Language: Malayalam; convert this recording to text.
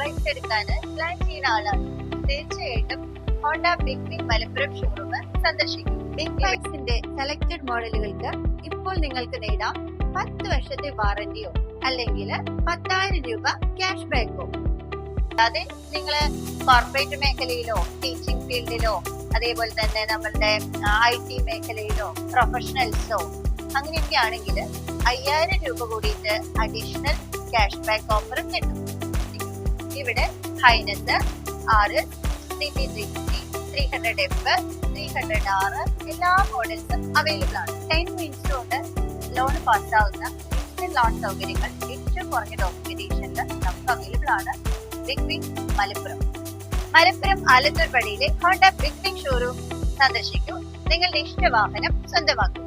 റൈറ്റ്സ് എടുക്കാൻ പ്ലാൻ ചെയ്യുന്ന ആളാണ്, തീർച്ചയായിട്ടും Honda Big Wing Malappuram showroom സന്ദർശിക്കും. ബിഗ് ബൈക്സിന്റെ സെലക്ടഡ് മോഡലുകൾക്ക് ഇപ്പോൾ നിങ്ങൾക്ക് നേടാം 10 വർഷത്തെ വാറന്റിയോ അല്ലെങ്കിൽ 10,000 രൂപ ക്യാഷ് ബാക്കോ. അതെ, നിങ്ങള് കോർപ്പറേറ്റ് മേഖലയിലോ ടീച്ചിങ് ഫീൽഡിലോ അതേപോലെ തന്നെ നമ്മളുടെ IT മേഖലയിലോ പ്രൊഫഷണൽസോ അങ്ങനെയൊക്കെ ആണെങ്കിൽ 5,000 രൂപ കൂടിയിട്ട് അഡീഷണൽ ക്യാഷ് ബാക്ക് ഓഫറും കിട്ടും. ഇവിടെ highness, RS, CT350, 300F, 300R എല്ലാ മോഡൽസും അവൈലബിൾ ആണ്. 10 മിനിറ്റ്സ് കൊണ്ട് ലോൺ പാസ്സാവുന്ന ഇൻസ്റ്റന്റ് ലോൺ സൗകര്യങ്ങൾ ഏറ്റവും കുറഞ്ഞ ഡോക്യുമെന്റേഷനിൽ നമുക്ക് അവൈലബിൾ ആണ്. ബിഗ് വിങ് മലപ്പുറം ആലത്തൂർ പടിയിലെ ഹോണ്ട ബിഗ് വിങ് ഷോറൂം സന്ദർശിക്കൂ. നിങ്ങളുടെ ഇഷ്ട വാഹനം സ്വന്തമാക്കൂ.